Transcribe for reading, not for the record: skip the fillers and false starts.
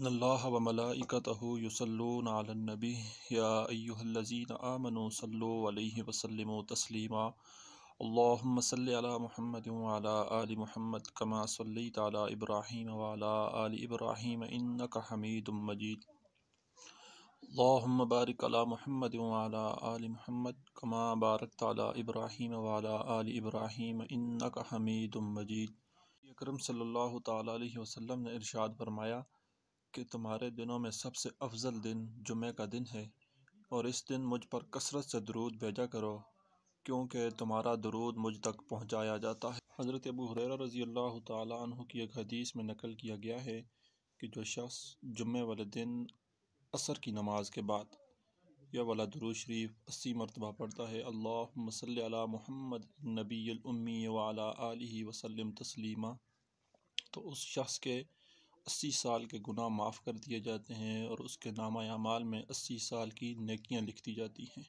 ان اللہ و ملائکتہ یصلون علی النبی یا ایہا الذین آمنوا صلوا علیہ وسلموا تسلیما اللہم صلی علی محمد وعلی آل محمد کما صلیت علی ابراہیم وعلی آل ابراہیم انک حمید مجید اللہم بارک علی محمد وعلی آل محمد کما بارکت علی ابراہیم وعلی آل ابراہیم انک حمید مجید۔ اکرم صلی اللہ تعالیٰ علیہ وسلم نے ارشاد فرمایا کہ تمہارے دنوں میں سب سے افضل دن جمعہ کا دن ہے، اور اس دن مجھ پر کثرت سے درود بھیجا کرو کیونکہ تمہارا درود مجھ تک پہنچایا جاتا ہے۔ حضرت ابو ہریرہ رضی اللہ تعالیٰ عنہ کی ایک حدیث میں نقل کیا گیا ہے کہ جو شخص جمعہ والے دن عصر کی نماز کے بعد یہ والا درود شریف 80 مرتبہ پڑھتا ہے، اللہم صلی علی محمد نبی الامی وعلی آلہ وسلم تسلیما، تو اس شخص کے 80 سال کے گناہ معاف کر دیے جاتے ہیں اور اس کے نامہ اعمال میں 80 سال کی نیکیاں لکھ دی جاتی ہیں۔